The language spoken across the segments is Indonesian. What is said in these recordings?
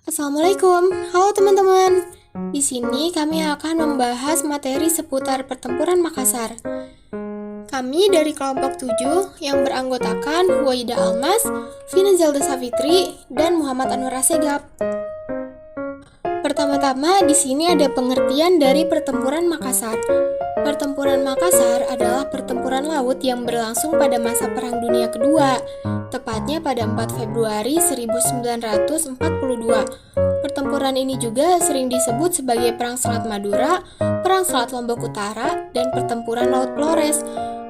Assalamualaikum, halo teman-teman. Di sini kami akan membahas materi seputar pertempuran Makassar. Kami dari kelompok 7 yang beranggotakan Huwaida Almas, Vina Zelda Savitri, dan Muhammad Anwar Asegaf. Pertama-tama di sini ada pengertian dari pertempuran Makassar. Pertempuran Makassar adalah pertempuran laut yang berlangsung pada masa Perang Dunia Kedua, tepatnya pada 4 Februari 1942. Pertempuran ini juga sering disebut sebagai Perang Selat Madura, Perang Selat Lombok Utara, dan Pertempuran Laut Flores.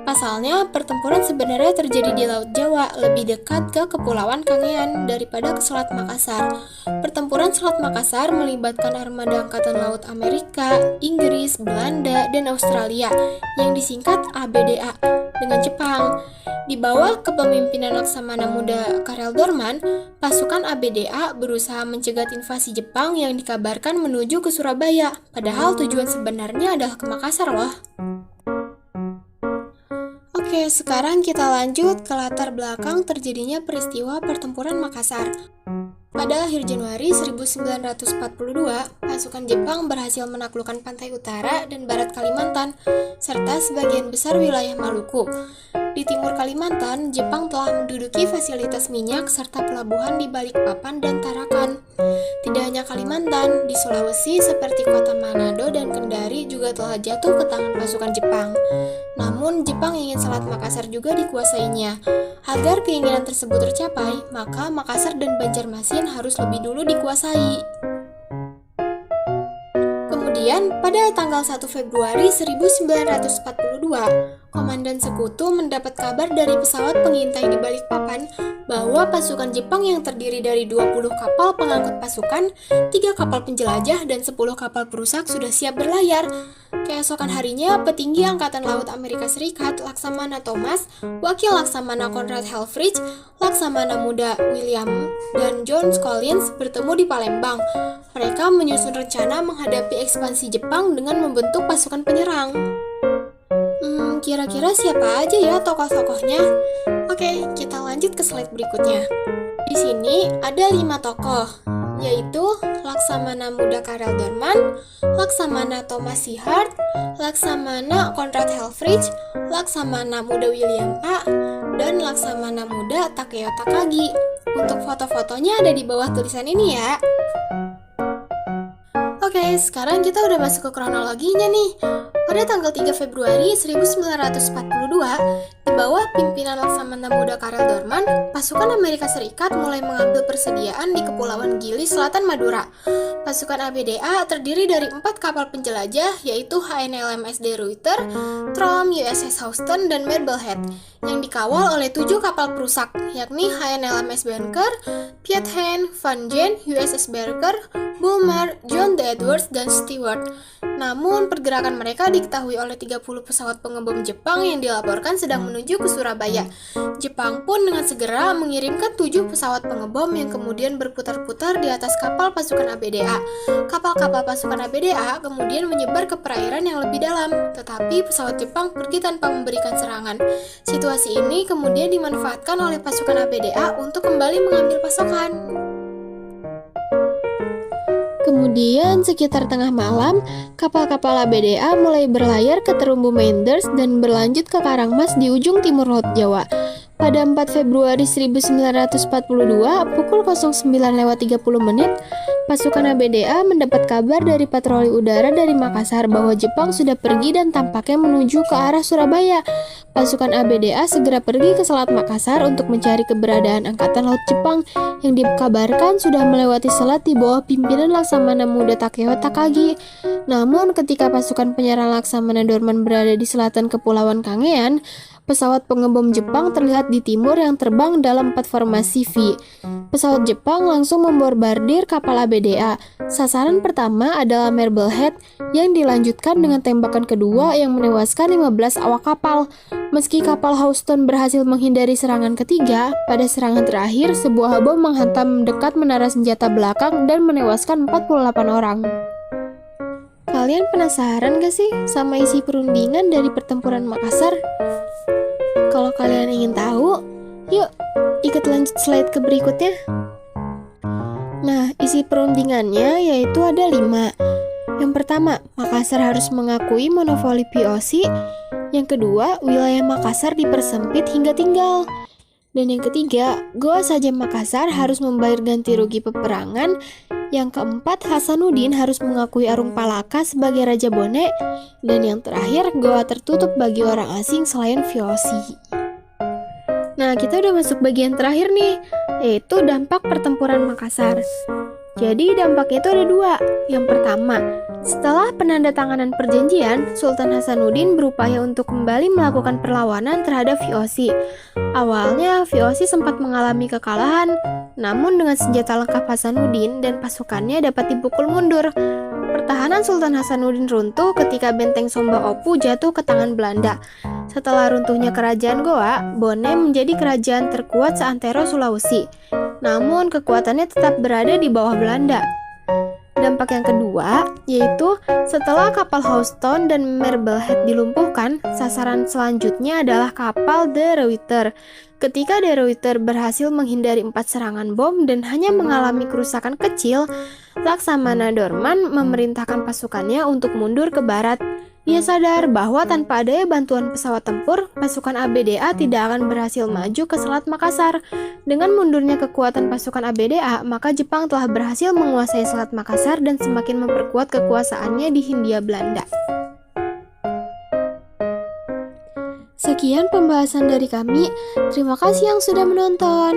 Pasalnya, pertempuran sebenarnya terjadi di Laut Jawa, lebih dekat ke Kepulauan Kangean daripada ke Selat Makassar. Pertempuran Selat Makassar melibatkan armada Angkatan Laut Amerika, Inggris, Belanda, dan Australia yang disingkat ABDA dengan Jepang. Di bawah kepemimpinan Laksamana Muda Karel Dorman, pasukan ABDA berusaha mencegat invasi Jepang yang dikabarkan menuju ke Surabaya, padahal tujuan sebenarnya adalah ke Makassar loh. Oke, sekarang kita lanjut ke latar belakang terjadinya peristiwa pertempuran Makassar. Pada akhir Januari 1942, pasukan Jepang berhasil menaklukkan pantai utara dan barat Kalimantan, serta sebagian besar wilayah Maluku. Di timur Kalimantan, Jepang telah menduduki fasilitas minyak serta pelabuhan di Balikpapan dan Tarakan. Tidak hanya Kalimantan, di Sulawesi seperti kota Manado dan Kendari juga telah jatuh ke tangan pasukan Jepang. Namun, Jepang ingin Selat Makassar juga dikuasainya. Agar keinginan tersebut tercapai, maka Makassar dan Banjarmasin harus lebih dulu dikuasai. Kemudian, pada tanggal 1 Februari 1942, Komandan Sekutu mendapat kabar dari pesawat pengintai di Balikpapan bahwa pasukan Jepang yang terdiri dari 20 kapal pengangkut pasukan, 3 kapal penjelajah, dan 10 kapal perusak sudah siap berlayar. Keesokan harinya, petinggi Angkatan Laut Amerika Serikat, Laksamana Thomas, Wakil Laksamana Conrad Helfrich, Laksamana Muda William, dan John Collins bertemu di Palembang. Mereka menyusun rencana menghadapi ekspansi Jepang dengan membentuk pasukan penyerang. Kira-kira siapa aja ya tokoh-tokohnya? Oke, kita lanjut ke slide berikutnya. Di sini ada 5 tokoh, yaitu Laksamana Muda Karel Dorman, Laksamana Thomas Sihart, Laksamana Conrad Helfrich, Laksamana Muda William A, dan Laksamana Muda Takeo Takagi. Untuk foto-fotonya ada di bawah tulisan ini ya. Oke, sekarang kita udah masuk ke kronologinya nih. Pada tanggal 3 Februari 1942, di bawah pimpinan Laksamana Muda Karel Dorman, pasukan Amerika Serikat mulai mengambil persediaan di Kepulauan Gili, Selatan Madura. Pasukan ABDA terdiri dari 4 kapal penjelajah, yaitu HNLMS De Ruyter, Trom, USS Houston, dan Marblehead, yang dikawal oleh 7 kapal perusak, yakni HNLMS Banker, Piet Hein, Van Jen, USS Barker, Bulmer, John D. Edwards, dan Stewart. Namun, pergerakan mereka diketahui oleh 30 pesawat pengebom Jepang yang dilaporkan sedang menuju ke Surabaya. Jepang pun dengan segera mengirimkan 7 pesawat pengebom yang kemudian berputar-putar di atas kapal pasukan ABDA. Kapal-kapal pasukan ABDA kemudian menyebar ke perairan yang lebih dalam, tetapi pesawat Jepang pergi tanpa memberikan serangan. Situasi ini kemudian dimanfaatkan oleh pasukan ABDA untuk kembali mengambil pasokan. Kemudian, sekitar tengah malam, kapal-kapal ABDA mulai berlayar ke terumbu Mainders dan berlanjut ke Karangmas di ujung timur Laut Jawa. Pada 4 Februari 1942, pukul 09.30, pasukan ABDA mendapat kabar dari patroli udara dari Makassar bahwa Jepang sudah pergi dan tampaknya menuju ke arah Surabaya. Pasukan ABDA segera pergi ke Selat Makassar untuk mencari keberadaan Angkatan Laut Jepang yang dikabarkan sudah melewati selat di bawah pimpinan Laksamana Muda Takeo Takagi. Namun, ketika pasukan penyerang Laksamana Dorman berada di selatan Kepulauan Kangean, pesawat pengebom Jepang terlihat di timur yang terbang dalam 4 formasi V. Pesawat Jepang langsung membombardir kapal ABDA. Sasaran pertama adalah Marblehead yang dilanjutkan dengan tembakan kedua yang menewaskan 15 awak kapal. Meski kapal Houston berhasil menghindari serangan ketiga, pada serangan terakhir sebuah bom menghantam dekat menara senjata belakang dan menewaskan 48 orang. Kalian penasaran gak sih sama isi perundingan dari pertempuran Makassar? Kalau kalian ingin tahu, yuk ikut lanjut slide ke berikutnya. Nah, isi perundingannya yaitu ada 5. Yang pertama, Makassar harus mengakui monopoli VOC. Yang kedua, wilayah Makassar dipersempit hingga tinggal. Dan yang ketiga, Goa Saja Makassar harus membayar ganti rugi peperangan. Yang keempat, Hasanuddin harus mengakui Arung Palaka sebagai Raja Bone. Dan yang terakhir, Goa tertutup bagi orang asing selain VOC. Nah, kita udah masuk bagian terakhir nih, yaitu dampak pertempuran Makassar. Jadi dampaknya itu ada 2. Yang pertama, setelah penandatanganan perjanjian, Sultan Hasanuddin berupaya untuk kembali melakukan perlawanan terhadap VOC. Awalnya VOC sempat mengalami kekalahan, namun dengan senjata lengkap Hasanuddin dan pasukannya dapat dipukul mundur. Pertahanan Sultan Hasanuddin runtuh ketika benteng Somba Opu jatuh ke tangan Belanda. Setelah runtuhnya kerajaan Goa, Bone menjadi kerajaan terkuat seantero Sulawesi. Namun kekuatannya tetap berada di bawah Belanda. Dampak yang kedua, yaitu setelah kapal Houston dan Marblehead dilumpuhkan, sasaran selanjutnya adalah kapal De Ruyter. Ketika De Ruyter berhasil menghindari 4 serangan bom dan hanya mengalami kerusakan kecil, Laksamana Dorman memerintahkan pasukannya untuk mundur ke barat. Ia sadar bahwa tanpa adanya bantuan pesawat tempur, pasukan ABDA tidak akan berhasil maju ke Selat Makassar. Dengan mundurnya kekuatan pasukan ABDA, maka Jepang telah berhasil menguasai Selat Makassar dan semakin memperkuat kekuasaannya di Hindia Belanda. Sekian pembahasan dari kami. Terima kasih yang sudah menonton.